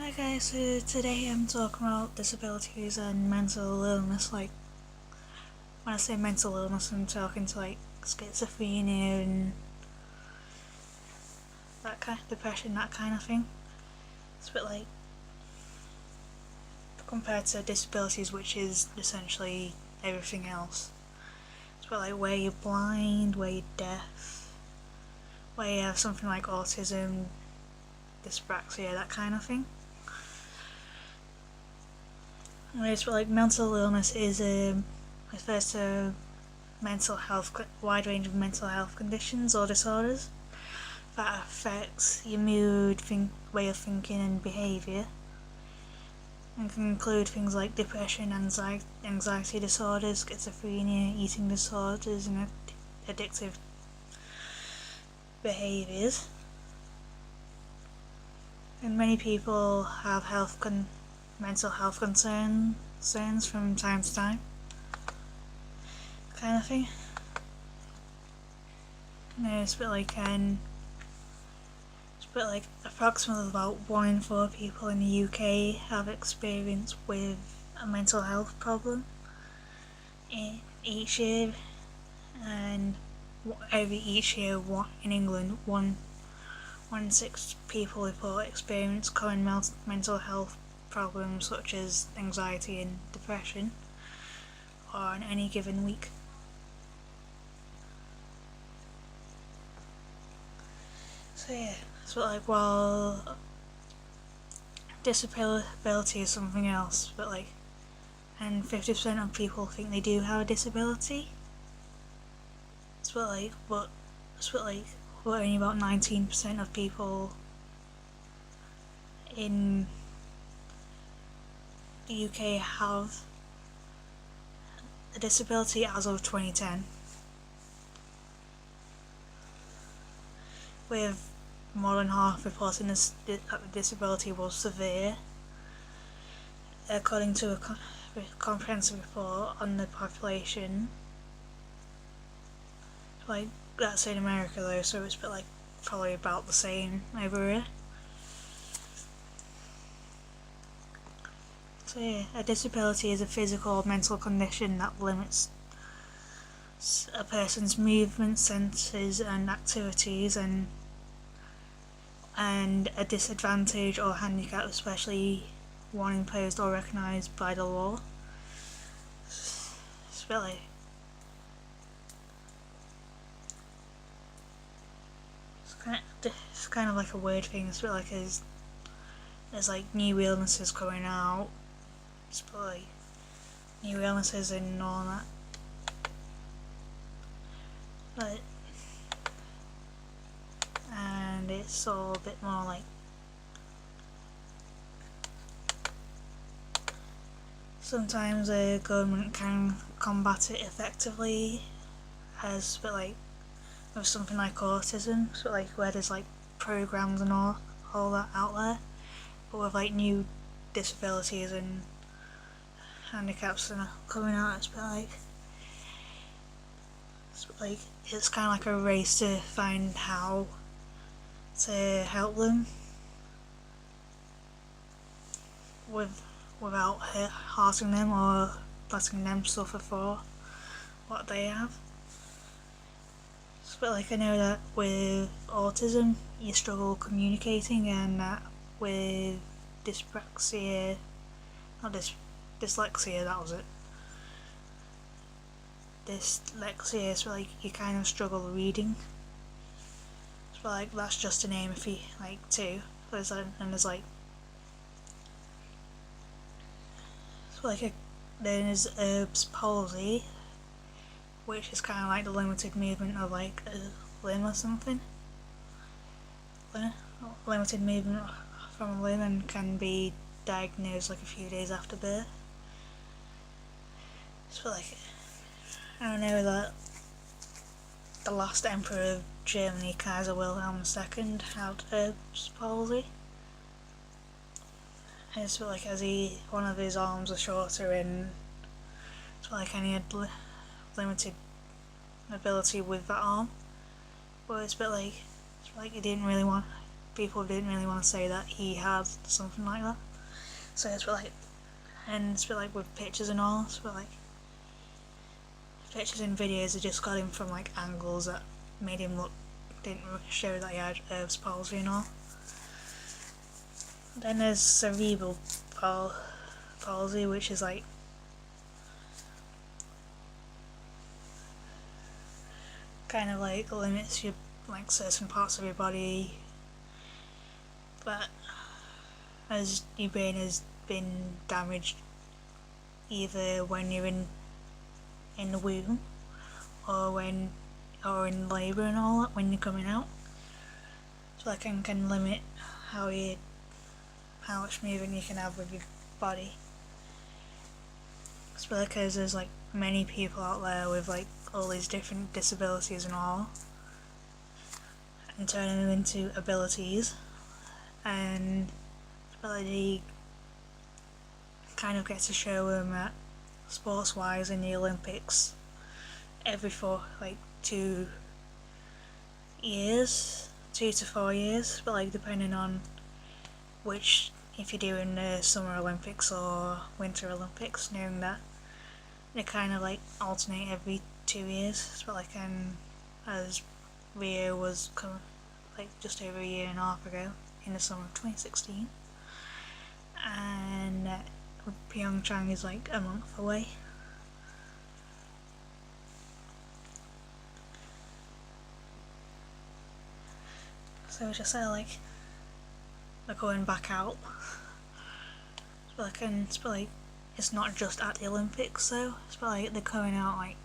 Hi guys, so today I'm talking about disabilities and mental illness. Like, when I say mental illness, I'm talking to like schizophrenia and that kind of depression, that kind of thing. It's a bit like, compared to disabilities, which is essentially everything else. It's a bit like where you're blind, where you're deaf, where you have something like autism, dyspraxia, that kind of thing. Anyways, but like mental illness is refers to mental health, wide range of mental health conditions or disorders that affects your mood, way of thinking and behaviour, and can include things like depression, anxiety disorders, schizophrenia, eating disorders, and addictive behaviours. And many people have mental health concerns from time to time, kind of thing. It's a bit like approximately about 1 in 4 people in the UK have experience with a mental health problem each year, and each year in England, 1 in 6 people report experience common mental health problems such as anxiety and depression on any given week. So yeah, so like while disability is something else, but like, and 50% of people think they do have a disability. But only about 19% of people in the UK have a disability as of 2010, with more than half reporting that the disability was severe, according to a comprehensive report on the population. Like, that's in America though, so it's probably about the same over here. So yeah, a disability is a physical or mental condition that limits a person's movement, senses and activities, and a disadvantage or handicap, especially one imposed or recognised by the law. It's really it's kind of like a weird thing. It's a bit like there's like new illnesses coming out. It's like new illnesses and all that. But and it's all a bit more like sometimes the government can combat it effectively, as but like with something like autism, so like where there's like programs and all that out there, but with like new disabilities and handicaps and coming out, it's it's kind of like a race to find how to help them without hurting them or letting them suffer for what they have. But like, I know that with autism you struggle communicating, and that with dyspraxia, not dyslexia, that was it. Dyslexia is like you kind of struggle reading. So like that's just to name a few, like two. There's then there's Erb's palsy, which is kind of like the limited movement of like a limb or something. Limited movement from a limb, and can be diagnosed like a few days after birth. So like, I know that the last emperor of Germany, Kaiser Wilhelm II, had Erb's palsy. And it's like as one of his arms was shorter, and and he had limited ability with that arm. But it's like he didn't really want people didn't really want to say that he had something like that. So it's like, and it's like with pictures and all, it's like pictures and videos, they just got him from like angles that made him look, didn't show that he had Erb's palsy and all. Then there's cerebral palsy, which is like kind of like limits your like certain parts of your body, but as your brain has been damaged either when you're in the womb or in labour and all that when you're coming out, so that can limit how much movement you can have with your body. It's because there's like many people out there with like all these different disabilities and all, and turning them into abilities, and ability kind of gets to show them at sports wise in the Olympics every 2 years, 2 to 4 years, but like depending on which, if you're doing the Summer Olympics or Winter Olympics, knowing that they kind of like alternate every 2 years. But like as Rio was like just over a year and a half ago in the summer of 2016, and Pyeongchang is like a month away. So it's just like they're going back out. But like it's not just at the Olympics though. It's like they're coming out like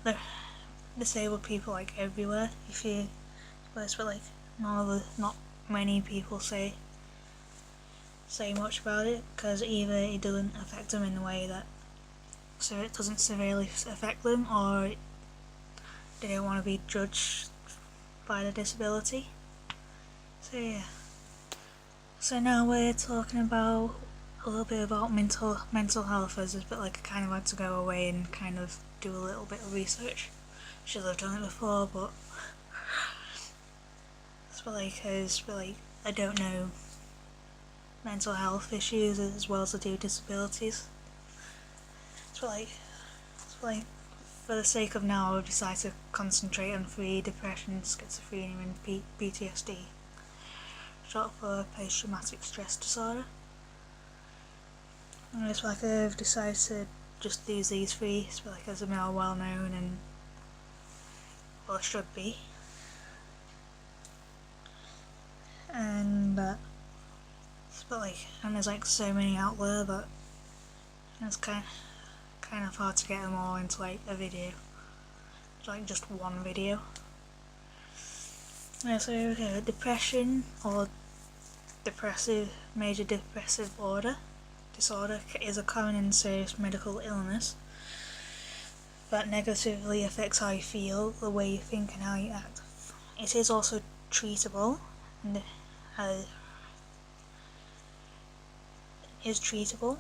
they're disabled people like everywhere. But like not many people say much about it, because either it doesn't affect them in a way that so it doesn't severely affect them, or they don't want to be judged by the disability. So yeah. So now we're talking about a little bit about mental health, as a bit like I kind of had to go away and kind of do a little bit of research. Should have done it before, but it's like I don't know mental health issues as well as I do disabilities. It's like for the sake of now, I've decided to concentrate on 3: depression, schizophrenia, and PTSD, short for post-traumatic stress disorder. And it's like I've decided to just use these 3, it's like as they're more well known and well should be. And and there's like so many out there that it's kind of hard to get them all into like a video. It's like just one video. Yeah, so depression or major depressive disorder is a common and serious medical illness that negatively affects how you feel, the way you think, and how you act. It is also treatable, and is treatable,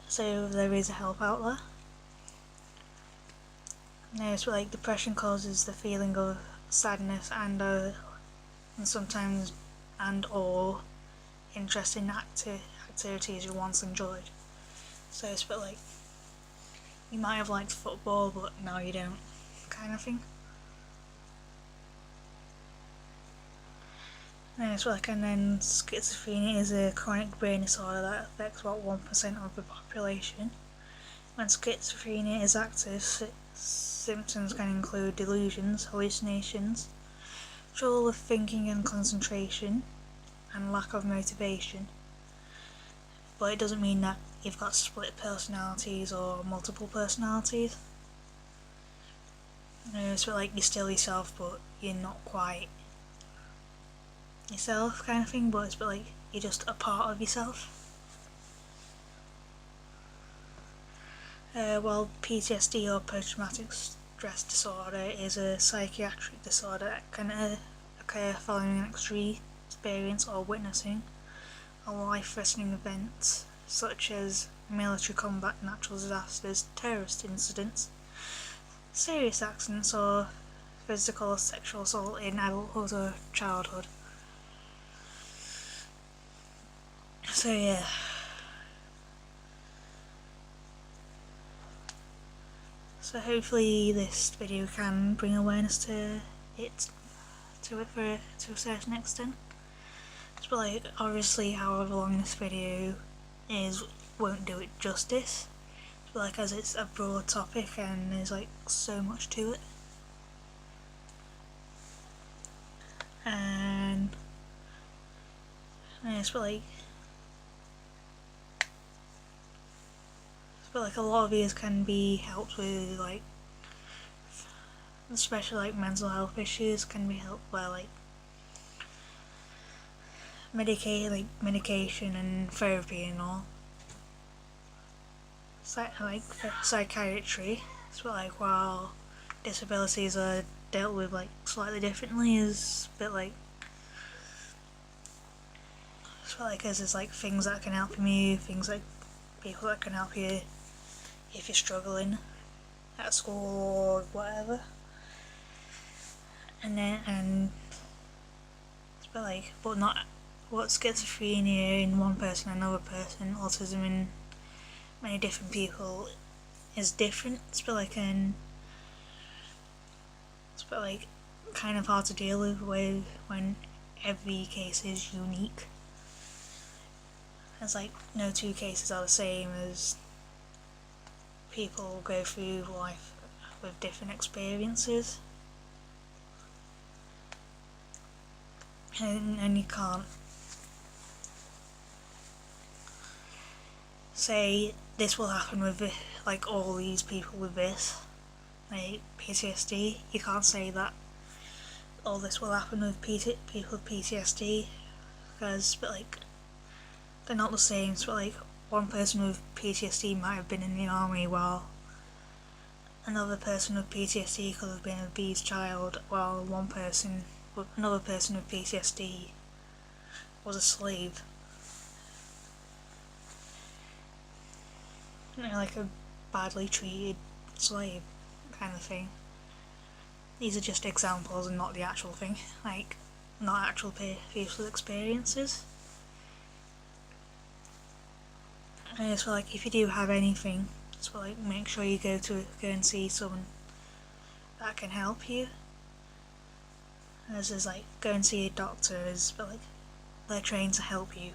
so there is help out there. No, it's like depression causes the feeling of sadness and sometimes or interest in activities you once enjoyed. So it's like you might have liked football but now you don't, kind of thing. And then schizophrenia is a chronic brain disorder that affects about 1% of the population. When schizophrenia is active, symptoms can include delusions, hallucinations, trouble with thinking and concentration, and lack of motivation. But it doesn't mean that you've got split personalities or multiple personalities. It's like you're still yourself but you're not quite yourself, kind of thing, but it's like you're just a part of yourself. While PTSD or post-traumatic stress disorder is a psychiatric disorder that can occur following an extreme experience or witnessing a life-threatening event such as military combat, natural disasters, terrorist incidents, serious accidents, or physical or sexual assault in adulthood or childhood. So yeah. So hopefully this video can bring awareness to it to a certain extent. But like, obviously however long this video is won't do it justice. But like, as it's a broad topic and there's like so much to it. And yes, but like a lot of these can be helped with, like, especially like mental health issues can be helped by like medication and therapy and all. Like psychiatry. So like, while disabilities are dealt with like slightly differently, is a bit like, so like, as there's like things that can help you, things like people that can help you if you're struggling at school or whatever. And but like, but not what schizophrenia in one person, another person, autism in many different people is different. It's like kind of hard to deal with when every case is unique. It's like no two cases are the same, as people go through life with different experiences, and you can't say this will happen with like all these people with this, like PTSD. You can't say that all this will happen with people with PTSD, because but like they're not the same. So like, one person with PTSD might have been in the army, while another person with PTSD could have been an abused child, while another person with PTSD was a slave. You know, like a badly treated slave kind of thing. These are just examples and not the actual thing, like not actual people's experiences. And so like, if you do have anything, so like, make sure you go and see someone that can help you. As is like, go and see a doctor, but like, they're trained to help you.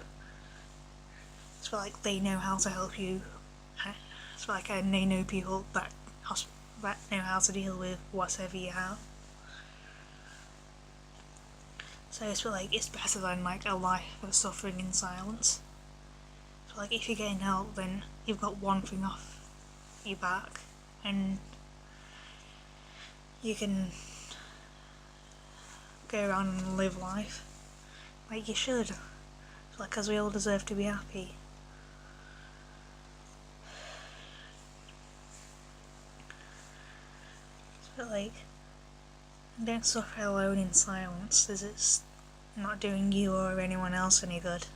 So like, they know how to help you. So like, and they know people that know how to deal with whatever you have. So it's like, it's better than like a life of suffering in silence. So like, if you're getting help, then you've got one thing off your back, and you can go around and live life like you should. So like, because we all deserve to be happy. But like, don't suffer alone in silence, as it's not doing you or anyone else any good.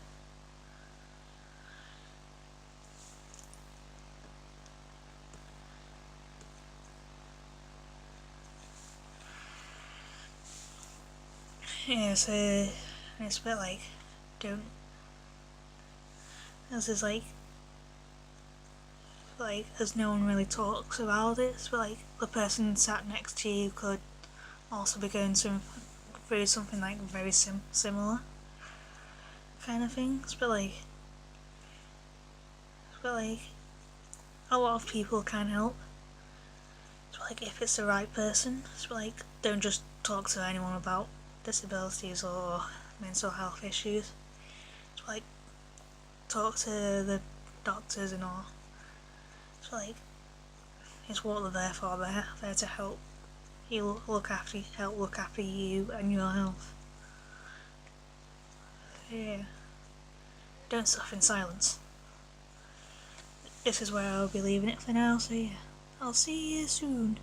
Yeah, so it's a bit like, don't, as is like, as no one really talks about it, but like, the person sat next to you could also be going through something like very similar kind of things. But like, a lot of people can help. So like, if it's the right person, so like, don't just talk to anyone about disabilities or mental health issues. So like, talk to the doctors and all. So like, it's what they're there for. They're there to help you look after you and your health. Yeah. Don't suffer in silence. This is where I'll be leaving it for now, so yeah. I'll see you soon.